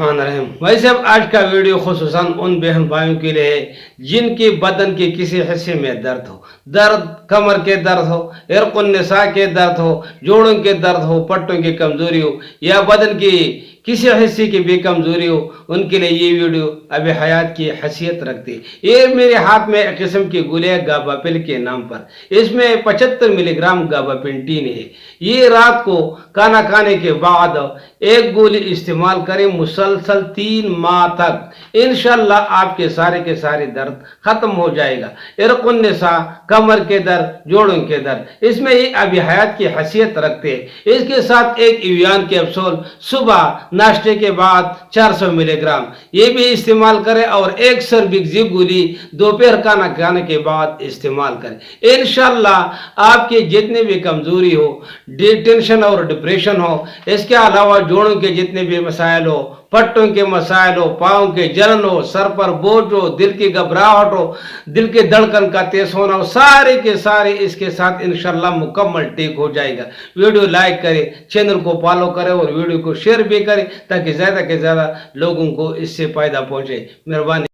बिस्मिल्लाहिर्रहमानिर्रहीम। वैसे अब आज का वीडियो खुसूसन उन बहन भाइयों के लिए है जिनके बदन के किसी हिस्से में दर्द हो, दर्द कमर के दर्द हो, इरक़ुन्निसा के दर्द हो, जोड़ों के दर्द हो, पट्टों की कमजोरी हो या बदन की किसी हिस्से की भी कमजोरी हो, उनके लिए ये वीडियो अब हयात की हैसियत रखती है। ये मेरे हाथ में एक किस्म की गोली गाबापिल के नाम पर, इसमें 75 मिलीग्राम गाबापेंटीन है। ये रात को खाना खाने के बाद एक गोली इस्तेमाल करें मुसलसल 3 माह तक, इंशाल्लाह आपके सारे के सारे दर्द खत्म हो जाएगा। इरक़ुन्निसा, कमर के दर्द, जोड़ों के दर्द, इसमें ये अभी हयात की हैसियत रखते हैं। इसके साथ एक इवियान कैप्सूल सुबह नाश्ते के बाद 400 मिलीग्राम ये भी इस्तेमाल करें और एक सर्बिक्सी गोली दोपहर खाना खाने के बाद इस्तेमाल करें। इंशाल्लाह आपकी जितने भी कमजोरी हो, टेंशन और डिप्रेशन हो, इसके अलावा जोड़ों के जितने भी मसाइल हो, पट्टों के मसाइल हो, पाँव के जलन हो, सर पर बोझ हो, दिल की घबराहट हो, दिल के धड़कन का तेज होना हो, सारे के सारे इसके साथ इंशाल्लाह मुकम्मल ठीक हो जाएगा। वीडियो लाइक करें, चैनल को फॉलो करें और वीडियो को शेयर भी करें ताकि ज़्यादा से ज़्यादा लोगों को इससे फायदा पहुंचे। मेहरबानी।